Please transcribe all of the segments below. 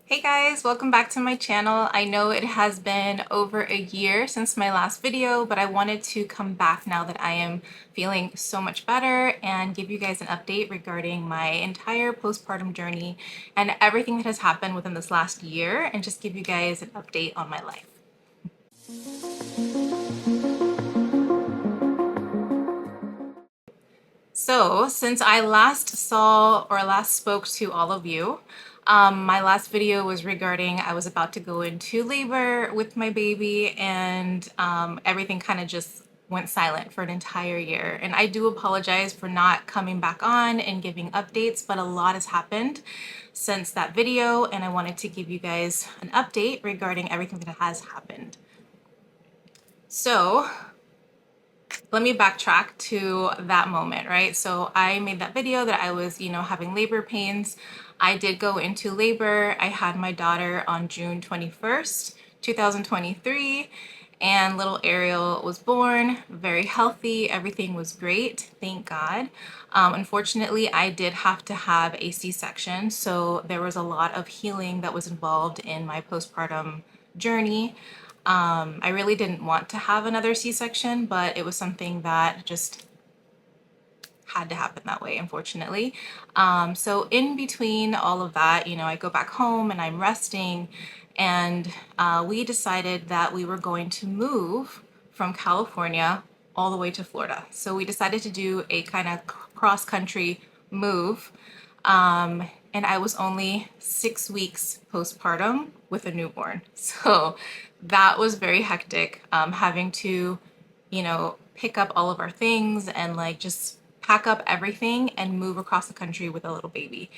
Hey guys, welcome back to my channel. I know it has been over a year since my last video, but I wanted to come back now that I am feeling so much better and give you guys an update regarding my entire postpartum journey and everything that has happened within this last year and just give you guys an update on my life. So since I last saw or last spoke to all of you, my last video was regarding I was about to go into labor with my baby and everything kind of just went silent for an entire year. And I do apologize for not coming back on and giving updates, but a lot has happened since that video and I wanted to give you guys an update regarding everything that has happened. So let me backtrack to that moment, right? So I made that video that I was, having labor pains. I did go into labor. I had my daughter on June 21st, 2023, and little Ariel was born, very healthy. Everything was great, thank God. Unfortunately, I did have to have a C-section, so there was a lot of healing that was involved in my postpartum journey. I really didn't want to have another C-section, but it was something that just had to happen that way, unfortunately. So in between all of that, I go back home and I'm resting, and we decided that we were going to move from California all the way to Florida. So we decided to do a kind of cross-country move. And I was only 6 weeks postpartum with a newborn. So that was very hectic, having to, pick up all of our things and like just pack up everything and move across the country with a little baby.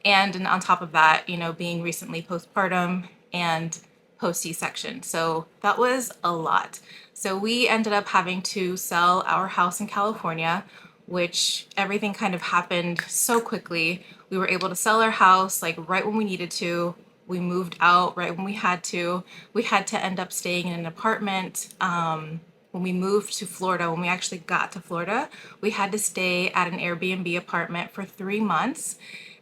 And on top of that, being recently postpartum and post C-section. So that was a lot. So we ended up having to sell our house in California, which everything kind of happened so quickly. We were able to sell our house like right when we needed to. We moved out right when we had to. We had to end up staying in an apartment. When we moved to Florida, when we actually got to Florida, we had to stay at an Airbnb apartment for 3 months.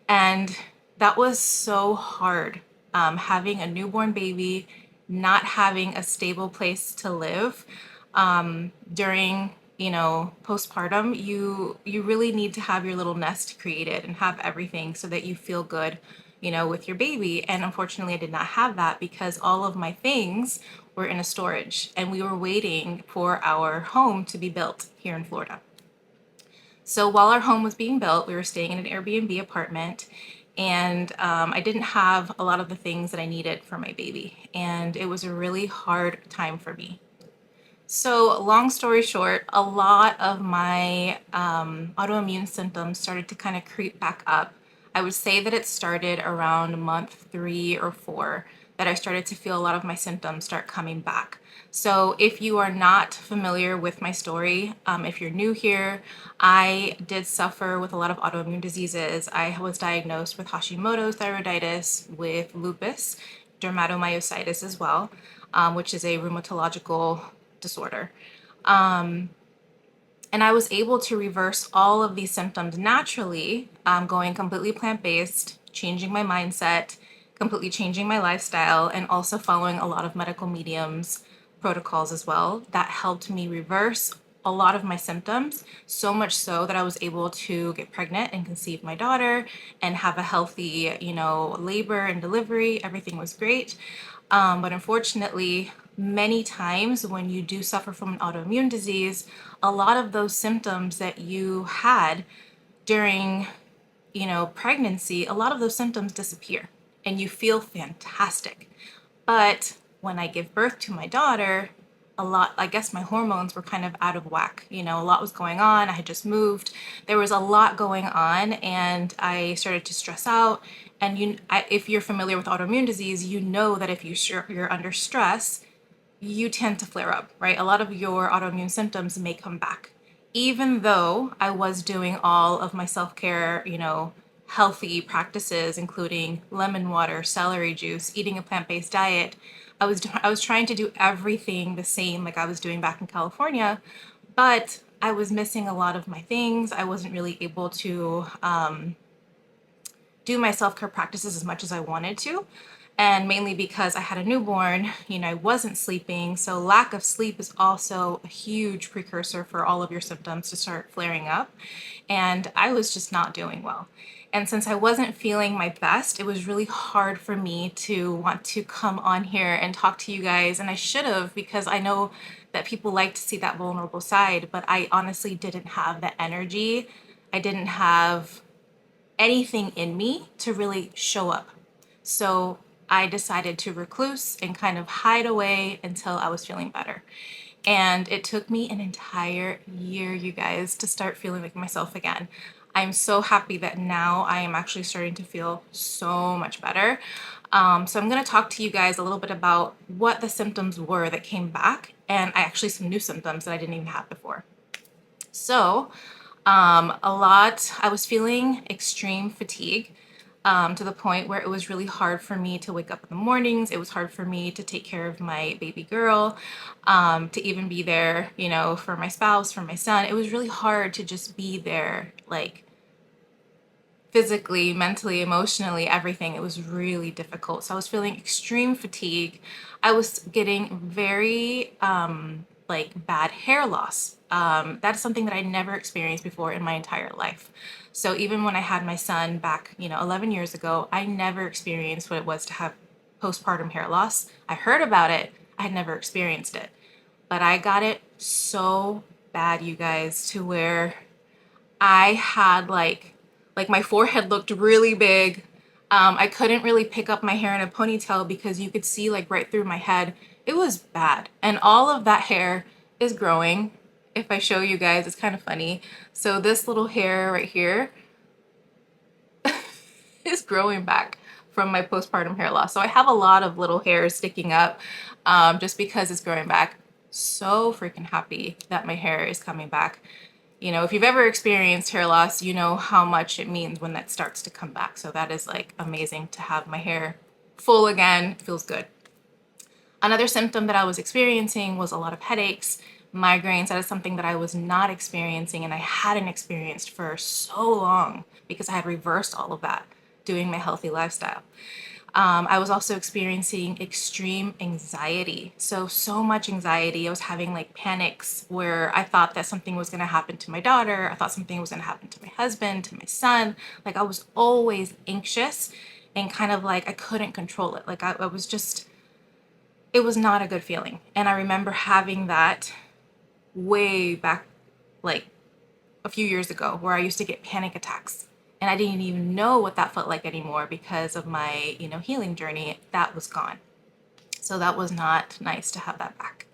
And that was so hard. Having a newborn baby, not having a stable place to live during postpartum, you really need to have your little nest created and have everything so that you feel good with your baby. And unfortunately I did not have that because all of my things were in a storage and we were waiting for our home to be built here in Florida. So while our home was being built, we were staying in an Airbnb apartment, and I didn't have a lot of the things that I needed for my baby, and it was a really hard time for me. So long story short, a lot of my autoimmune symptoms started to kind of creep back up. I would say that it started around month 3 or 4 that I started to feel a lot of my symptoms start coming back. So if you are not familiar with my story, if you're new here, I did suffer with a lot of autoimmune diseases. I was diagnosed with Hashimoto's thyroiditis, with lupus, dermatomyositis as well, which is a rheumatological disorder. And I was able to reverse all of these symptoms naturally, going completely plant-based, changing my mindset, completely changing my lifestyle, and also following a lot of medical mediums protocols as well. That helped me reverse a lot of my symptoms, so much so that I was able to get pregnant and conceive my daughter and have a healthy, labor and delivery. Everything was great. But unfortunately, many times when you do suffer from an autoimmune disease, a lot of those symptoms that you had during, pregnancy, a lot of those symptoms disappear and you feel fantastic. But when I give birth to my daughter, I guess my hormones were kind of out of whack. A lot was going on. I had just moved. There was a lot going on, and I started to stress out. And if you're familiar with autoimmune disease, you know that if you're under stress, you tend to flare up, right? A lot of your autoimmune symptoms may come back. Even though I was doing all of my self-care, healthy practices, including lemon water, celery juice, eating a plant-based diet, I was trying to do everything the same like I was doing back in California, but I was missing a lot of my things. I wasn't really able to do my self-care practices as much as I wanted to. And mainly because I had a newborn, I wasn't sleeping. So lack of sleep is also a huge precursor for all of your symptoms to start flaring up. And I was just not doing well. And since I wasn't feeling my best, it was really hard for me to want to come on here and talk to you guys. And I should have, because I know that people like to see that vulnerable side, but I honestly didn't have the energy. I didn't have anything in me to really show up. So I decided to recluse and kind of hide away until I was feeling better. And it took me an entire year, you guys, to start feeling like myself again. I'm so happy that now I am actually starting to feel so much better. So I'm going to talk to you guys a little bit about what the symptoms were that came back, and actually some new symptoms that I didn't even have before. So I was feeling extreme fatigue. To the point where it was really hard for me to wake up in the mornings. It was hard for me to take care of my baby girl, to even be there, for my spouse, for my son. It was really hard to just be there, like physically, mentally, emotionally, everything. It was really difficult. So I was feeling extreme fatigue. I was getting very like bad hair loss. That's something that I never experienced before in my entire life. So even when I had my son back, 11 years ago, I never experienced what it was to have postpartum hair loss. I heard about it. I had never experienced it. But I got it so bad, you guys, to where I had like my forehead looked really big. I couldn't really pick up my hair in a ponytail because you could see like right through my head. It was bad. And all of that hair is growing. If I show you guys, it's kind of funny. So this little hair right here is growing back from my postpartum hair loss. So I have a lot of little hairs sticking up just because it's growing back. So freaking happy that my hair is coming back. If you've ever experienced hair loss, you know how much it means when that starts to come back. So that is like amazing to have my hair full again. It feels good. Another symptom that I was experiencing was a lot of headaches, migraines. That is something that I was not experiencing and I hadn't experienced for so long because I had reversed all of that doing my healthy lifestyle. I was also experiencing extreme anxiety. So much anxiety. I was having like panics where I thought that something was going to happen to my daughter. I thought something was going to happen to my husband, to my son. Like I was always anxious and kind of like I couldn't control it. Like I was just, it was not a good feeling. And I remember having that way back, like a few years ago, where I used to get panic attacks. And I didn't even know what that felt like anymore because of my, healing journey. That was gone. So that was not nice to have that back.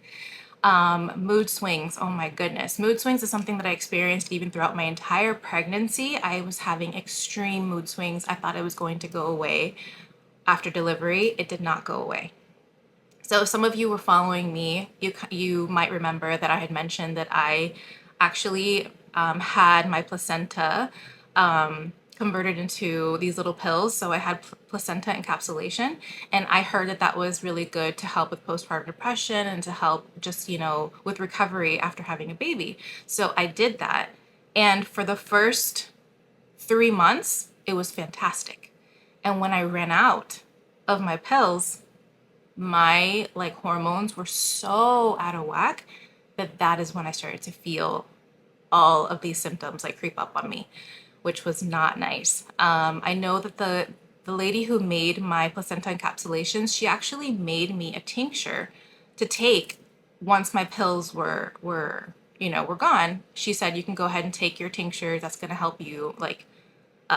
Mood swings. Oh my goodness. Mood swings is something that I experienced even throughout my entire pregnancy. I was having extreme mood swings. I thought it was going to go away after delivery. It did not go away. So if some of you were following me, you might remember that I had mentioned that I actually had my placenta converted into these little pills. So I had placenta encapsulation, and I heard that that was really good to help with postpartum depression and to help just, with recovery after having a baby. So I did that. And for the first 3 months, it was fantastic. And when I ran out of my pills, my like hormones were so out of whack that is when I started to feel all of these symptoms like creep up on me, which was not nice. I know that the lady who made my placenta encapsulations, she actually made me a tincture to take once my pills were gone. She said, you can go ahead and take your tincture. That's going to help you like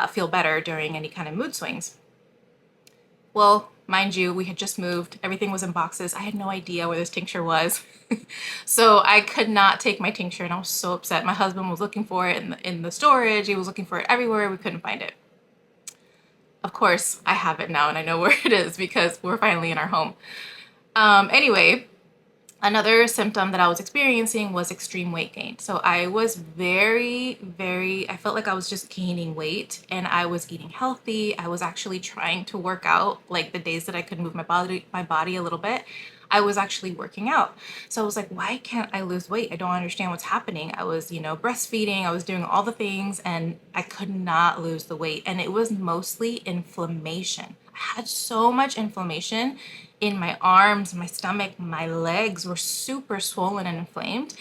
feel better during any kind of mood swings. Well, mind you, we had just moved. Everything was in boxes. I had no idea where this tincture was. So I could not take my tincture and I was so upset. My husband was looking for it in the storage. He was looking for it everywhere. We couldn't find it. Of course, I have it now and I know where it is because we're finally in our home. Anyway, another symptom that I was experiencing was extreme weight gain. So I was I felt like I was just gaining weight and I was eating healthy. I was actually trying to work out like the days that I could move my body a little bit. I was actually working out. So I was like, why can't I lose weight? I don't understand what's happening. I was, breastfeeding, I was doing all the things and I could not lose the weight. And it was mostly inflammation. I had so much inflammation in my arms, my stomach, my legs were super swollen and inflamed.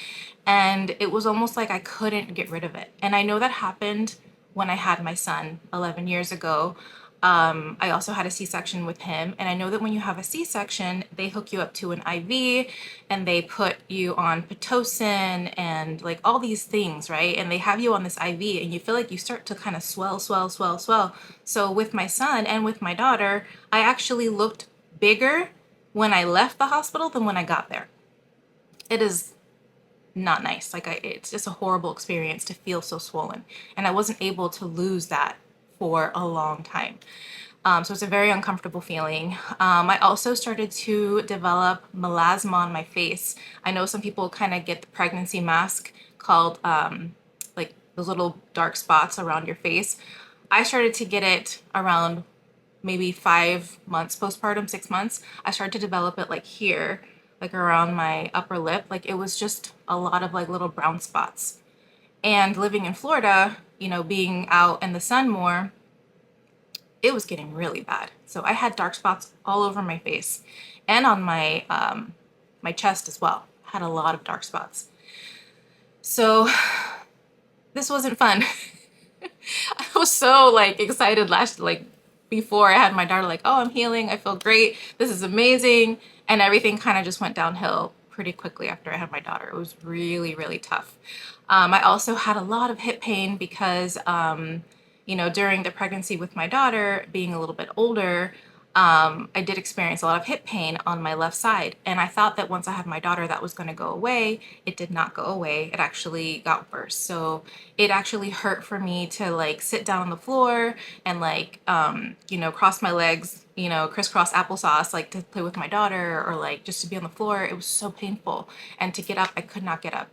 And it was almost like I couldn't get rid of it. And I know that happened when I had my son 11 years ago. I also had a C-section with him. And I know that when you have a C-section, they hook you up to an IV and they put you on Pitocin and like all these things, right? And they have you on this IV and you feel like you start to kind of swell, swell, swell, swell. So with my son and with my daughter, I actually looked bigger when I left the hospital than when I got there. It is not nice. It's just a horrible experience to feel so swollen. And I wasn't able to lose that for a long time. So it's a very uncomfortable feeling. I also started to develop melasma on my face. I know some people kind of get the pregnancy mask called like those little dark spots around your face. I started to get it around maybe 5 months postpartum, 6 months. I started to develop it like here, like around my upper lip. Like it was just a lot of like little brown spots. And living in Florida, being out in the sun more, it was getting really bad. So I had dark spots all over my face and on my chest as well. I had a lot of dark spots. So this wasn't fun. I was so like excited before I had my daughter, like, oh, I'm healing, I feel great, this is amazing. And everything kind of just went downhill pretty quickly after I had my daughter. It was really, really tough. I also had a lot of hip pain because, during the pregnancy with my daughter, being a little bit older, I did experience a lot of hip pain on my left side. And I thought that once I had my daughter, that was going to go away. It did not go away. It actually got worse. So it actually hurt for me to like sit down on the floor and cross my legs, crisscross applesauce, like to play with my daughter or like just to be on the floor. It was so painful. And to get up, I could not get up.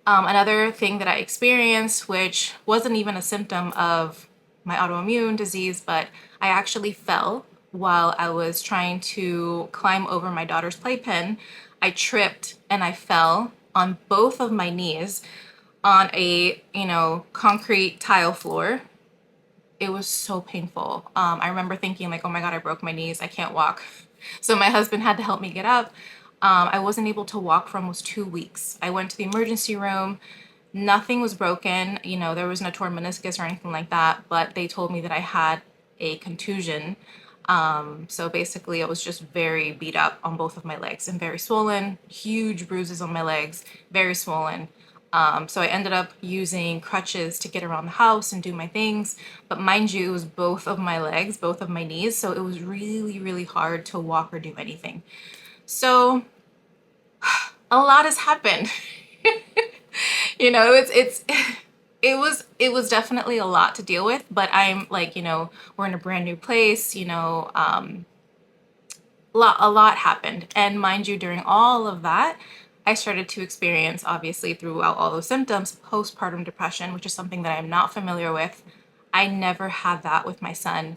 Another thing that I experienced, which wasn't even a symptom of my autoimmune disease, but I actually fell while I was trying to climb over my daughter's playpen. I tripped and I fell on both of my knees on a, concrete tile floor. It was so painful. I remember thinking like, oh my God, I broke my knees. I can't walk. So my husband had to help me get up. I wasn't able to walk for almost 2 weeks. I went to the emergency room. Nothing was broken. There was no torn meniscus or anything like that, but they told me that I had a contusion. So basically I was just very beat up on both of my legs and very swollen, huge bruises on my legs, very swollen. So I ended up using crutches to get around the house and do my things. But mind you, it was both of my legs, both of my knees. So it was really, really hard to walk or do anything. So a lot has happened. It was definitely a lot to deal with, but I'm like, we're in a brand new place, a lot happened. And mind you, during all of that, I started to experience, obviously, throughout all those symptoms, postpartum depression, which is something that I'm not familiar with. I never had that with my son.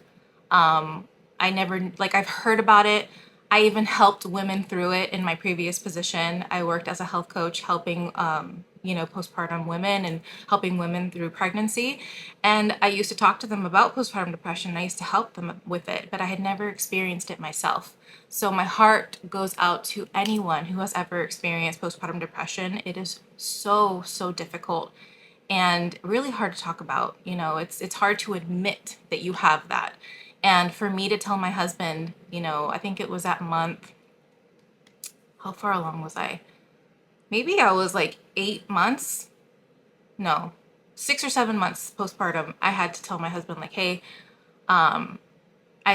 I never, like, I've heard about it. I even helped women through it in my previous position. I worked as a health coach helping, postpartum women and helping women through pregnancy. And I used to talk to them about postpartum depression. I used to help them with it, but I had never experienced it myself. So my heart goes out to anyone who has ever experienced postpartum depression. It is so, so difficult and really hard to talk about. It's hard to admit that you have that. And for me to tell my husband, I think it was that month, how far along was I? Maybe I was like 8 months. No, 6 or 7 months postpartum. I had to tell my husband like, hey, I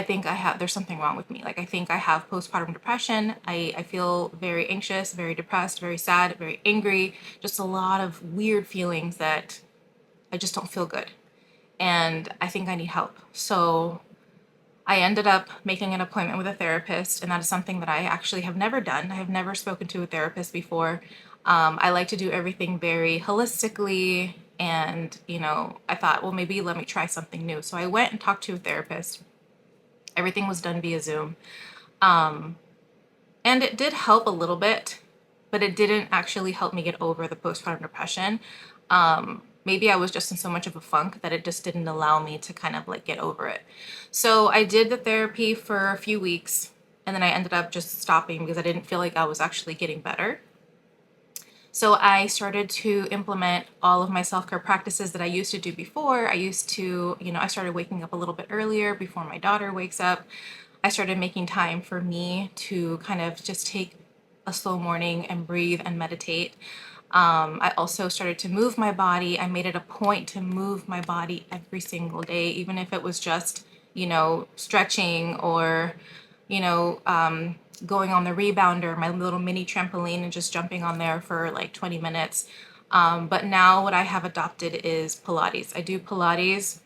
think there's something wrong with me. Like, I think I have postpartum depression. I feel very anxious, very depressed, very sad, very angry, just a lot of weird feelings that I just don't feel good. And I think I need help. So I ended up making an appointment with a therapist, and that is something that I actually have never done. I have never spoken to a therapist before. I like to do everything very holistically, and I thought, well, maybe let me try something new. So I went and talked to a therapist. Everything was done via Zoom. And it did help a little bit, but it didn't actually help me get over the postpartum depression. maybe I was just in so much of a funk that it just didn't allow me to kind of like get over it. So I did the therapy for a few weeks, and then I ended up just stopping because I didn't feel like I was actually getting better. So I started to implement all of my self-care practices that I used to do before. I used to, I started waking up a little bit earlier before my daughter wakes up. I started making time for me to kind of just take a slow morning and breathe and meditate. I also started to move my body. I made it a point to move my body every single day, even if it was just, stretching or, you know, going on the rebounder, my little mini trampoline, and just jumping on there for like 20 minutes. But now what I have adopted is Pilates. I do Pilates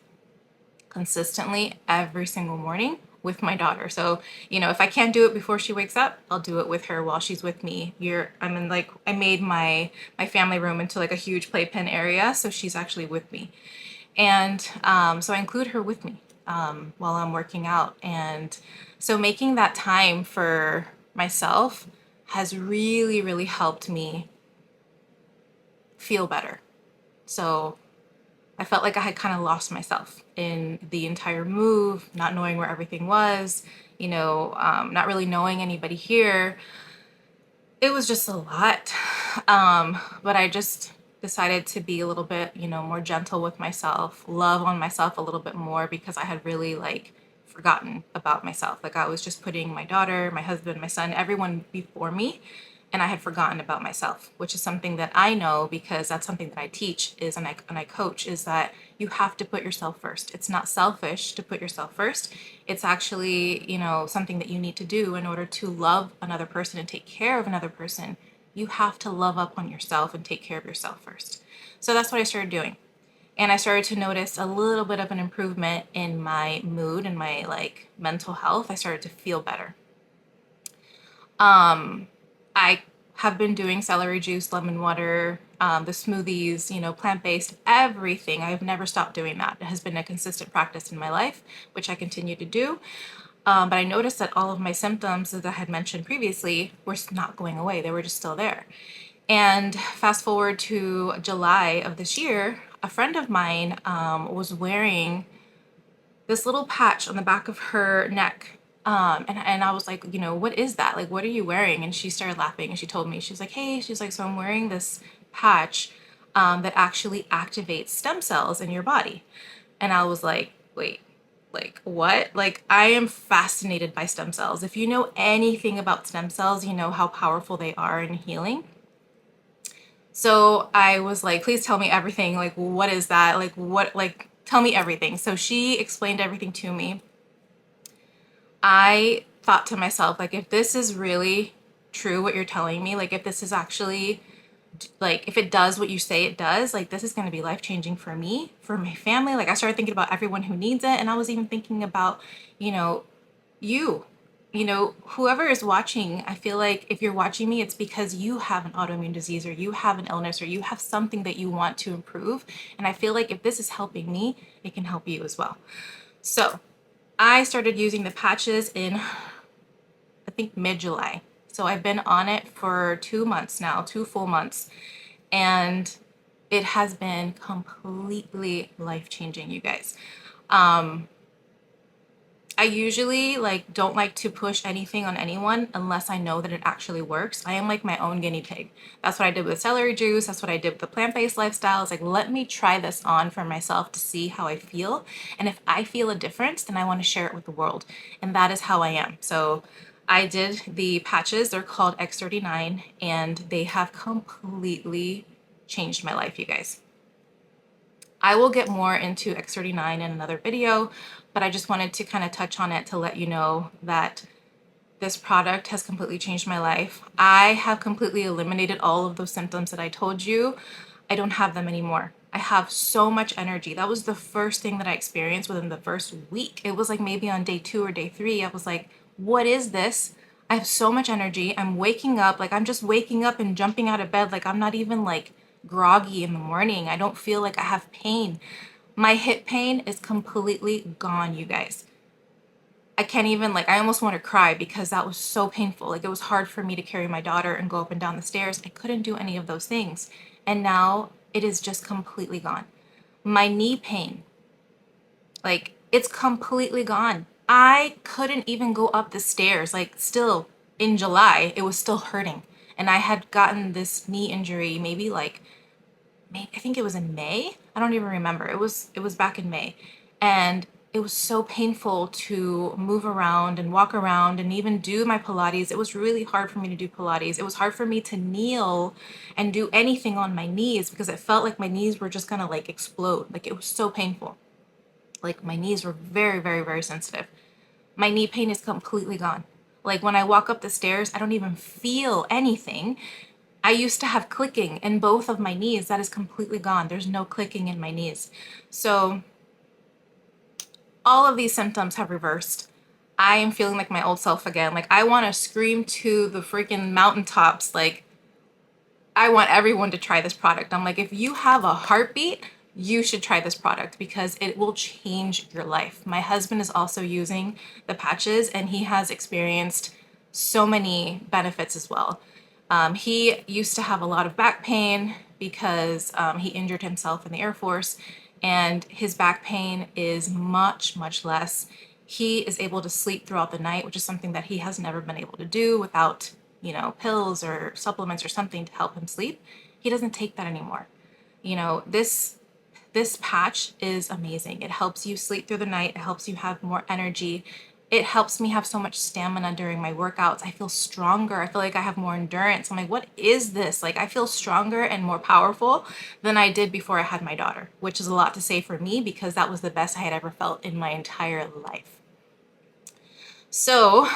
consistently every single morning with my daughter. So, if I can't do it before she wakes up, I'll do it with her while she's with me. I'm in like, I made my family room into like a huge playpen area, so she's actually with me. And so I include her with me while I'm working out. And so making that time for myself has really, really helped me feel better. So I felt like I had kind of lost myself in the entire move, not knowing where everything was, not really knowing anybody here. It was just a lot. But I just decided to be a little bit, more gentle with myself, love on myself a little bit more because I had really like forgotten about myself. Like I was just putting my daughter, my husband, my son, everyone before me, and I had forgotten about myself, which is something that I know because that's something that I teach and I coach is that you have to put yourself first. It's not selfish to put yourself first. It's actually, something that you need to do in order to love another person and take care of another person. You have to love up on yourself and take care of yourself first. So that's what I started doing. And I started to notice a little bit of an improvement in my mood and my like mental health. I started to feel better. I have been doing celery juice, lemon water, the smoothies, plant-based, everything. I've never stopped doing that. It has been a consistent practice in my life, which I continue to do. But I noticed that all of my symptoms, as I had mentioned previously, were not going away. They were just still there. And fast forward to July of this year, a friend of mine was wearing this little patch on the back of her neck. And I was like, what is that? Like, what are you wearing? And she started laughing and she told me, she's like, hey, she's like, so I'm wearing this patch that actually activates stem cells in your body. And I was like, wait, like what? Like, I am fascinated by stem cells. If you know anything about stem cells, you know how powerful they are in healing. So I was like, please tell me everything. Like, what is that? Like, what, like, tell me everything. So she explained everything to me. I thought to myself, like, if this is really true, what you're telling me, like, if this is actually, like, if it does what you say it does, like, this is going to be life changing for me, for my family. Like, I started thinking about everyone who needs it. And I was even thinking about, you know, you, whoever is watching. I feel like if you're watching me, it's because you have an autoimmune disease or you have an illness or you have something that you want to improve. And I feel like if this is helping me, it can help you as well. So I started using the patches in, I think, mid-July. So I've been on it for 2 months now, 2 full months. And it has been completely life-changing, you guys. I usually like don't like to push anything on anyone unless I know that it actually works. I am like my own guinea pig. That's what I did with celery juice. That's what I did with the plant-based lifestyle. It's like, let me try this on for myself to see how I feel. And if I feel a difference, then I want to share it with the world. And that is how I am. So I did the patches. They're called X39 and they have completely changed my life, you guys. I will get more into X39 in another video, but I just wanted to kind of touch on it to let you know that this product has completely changed my life. I have completely eliminated all of those symptoms that I told you. I don't have them anymore. I have so much energy. That was the first thing that I experienced within the first week. It was like maybe on day 2 or day 3, I was like, what is this? I have so much energy. I'm waking up, like I'm just waking up and jumping out of bed. Like I'm not even like groggy in the morning. I don't feel like I have pain. My hip pain is completely gone, you guys. I can't even, like, I almost want to cry because that was so painful. Like, it was hard for me to carry my daughter and go up and down the stairs. I couldn't do any of those things. And now it is just completely gone. My knee pain, like, it's completely gone. I couldn't even go up the stairs. Like, still in July, it was still hurting. And I had gotten this knee injury maybe like I think it was in May. I don't even remember. It was back in May. And it was so painful to move around and walk around and even do my Pilates. It was really hard for me to do Pilates. It was hard for me to kneel and do anything on my knees because it felt like my knees were just gonna like explode. Like, it was so painful. Like, my knees were very, very, very sensitive. My knee pain is completely gone. Like, when I walk up the stairs, I don't even feel anything. I used to have clicking in both of my knees. That is completely gone. There's no clicking in my knees. So all of these symptoms have reversed. I am feeling like my old self again. Like, I want to scream to the freaking mountaintops. Like, I want everyone to try this product. I'm like, if you have a heartbeat, you should try this product because it will change your life. My husband is also using the patches and he has experienced so many benefits as well. He used to have a lot of back pain because he injured himself in the Air Force, and his back pain is much, much less. He is able to sleep throughout the night, which is something that he has never been able to do without, pills or supplements or something to help him sleep. He doesn't take that anymore. This patch is amazing. It helps you sleep through the night. It helps you have more energy. It helps me have so much stamina during my workouts. I feel stronger. I feel like I have more endurance. I'm like, what is this? Like, I feel stronger and more powerful than I did before I had my daughter, which is a lot to say for me because that was the best I had ever felt in my entire life. So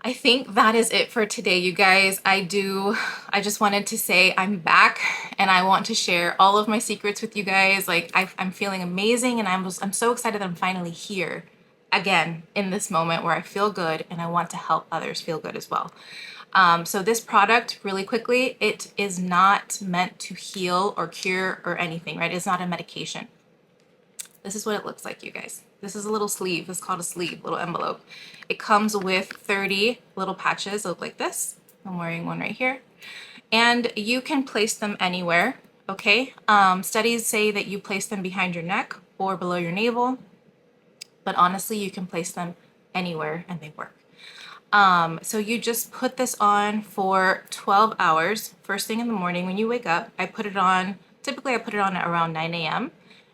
I think that is it for today, you guys. I just wanted to say I'm back and I want to share all of my secrets with you guys. Like, I'm feeling amazing and I'm so excited that I'm finally here again in this moment where I feel good and I want to help others feel good as well. So this product, really quickly, it is not meant to heal or cure or anything, right? It's not a medication. This is what it looks like, you guys. This is a little sleeve. It's called a sleeve, little envelope. It comes with 30 little patches that look like this. I'm wearing one right here. And you can place them anywhere, okay? Studies say that you place them behind your neck or below your navel, but honestly, you can place them anywhere and they work. So you just put this on for 12 hours, first thing in the morning when you wake up. Typically I put it on at around 9 a.m.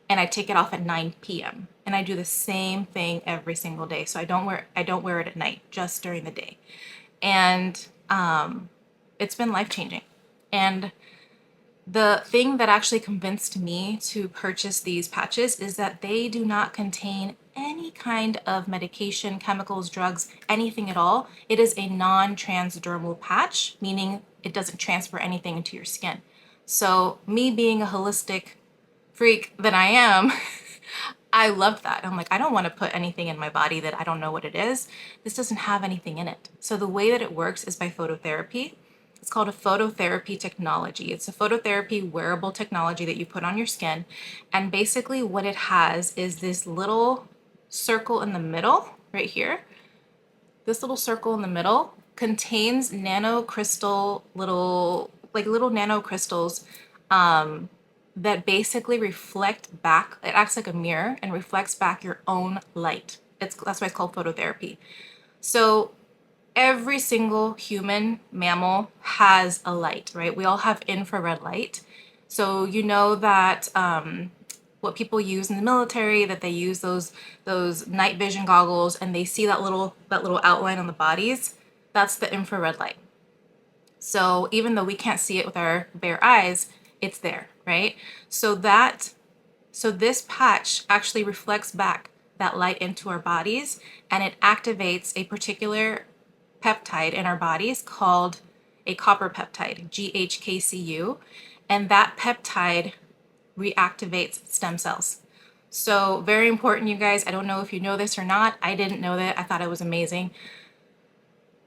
and I take it off at 9 p.m. And I do the same thing every single day. So I don't wear it at night, just during the day. And it's been life-changing. And the thing that actually convinced me to purchase these patches is that they do not contain any kind of medication, chemicals, drugs, anything at all. It is a non-transdermal patch, meaning it doesn't transfer anything into your skin. So me being a holistic freak that I am, I loved that. I'm like, I don't want to put anything in my body that I don't know what it is. This doesn't have anything in it. So the way that it works is by phototherapy. It's called a phototherapy technology. It's a phototherapy wearable technology that you put on your skin. And basically what it has is this little circle in the middle right here. This little circle in the middle contains nanocrystal little nanocrystals that basically reflect back. It acts like a mirror and reflects back your own light. That's why it's called phototherapy. So every single human mammal has a light, right? We all have infrared light. So you know that what people use in the military, that they use those night vision goggles and they see that little outline on the bodies, that's the infrared light. So even though we can't see it with our bare eyes, it's there, right? So this patch actually reflects back that light into our bodies and it activates a particular peptide in our bodies called a copper peptide, GHKCU, and that peptide reactivates stem cells. So very important, you guys. I don't know if you know this or not. I didn't know that. I thought it was amazing.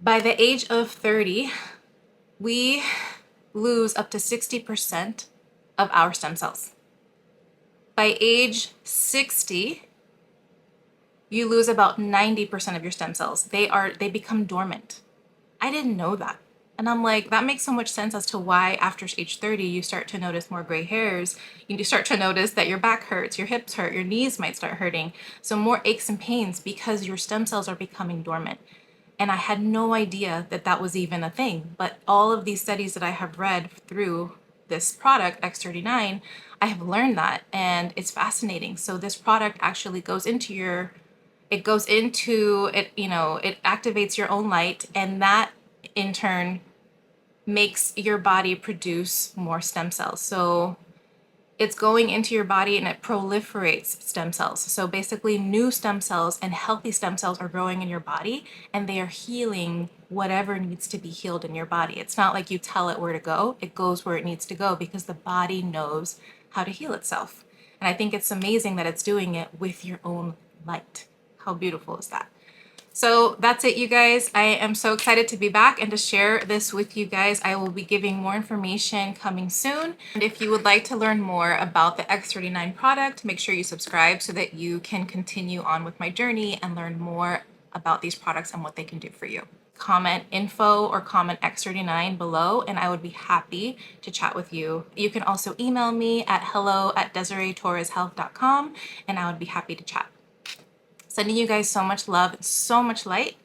By the age of 30, we lose up to 60% of our stem cells. By age 60, you lose about 90% of your stem cells. They become dormant. I didn't know that. And I'm like, that makes so much sense as to why after age 30, you start to notice more gray hairs. You start to notice that your back hurts, your hips hurt, your knees might start hurting. So more aches and pains because your stem cells are becoming dormant. And I had no idea that that was even a thing. But all of these studies that I have read through this product, X39, I have learned that, and it's fascinating. So this product actually goes into it, it activates your own light, and that in turn makes your body produce more stem cells. So it's going into your body and it proliferates stem cells. So basically, new stem cells and healthy stem cells are growing in your body, and they are healing whatever needs to be healed in your body. It's not like you tell it where to go, it goes where it needs to go because the body knows how to heal itself. And I think it's amazing that it's doing it with your own light. How beautiful is that? So that's it, you guys. I am so excited to be back and to share this with you guys. I will be giving more information coming soon. And if you would like to learn more about the X39 product, make sure you subscribe so that you can continue on with my journey and learn more about these products and what they can do for you. Comment info or comment X39 below, and I would be happy to chat with you. You can also email me at hello@DesireeTorresHealth.com, and I would be happy to chat. Sending you guys so much love, so much light,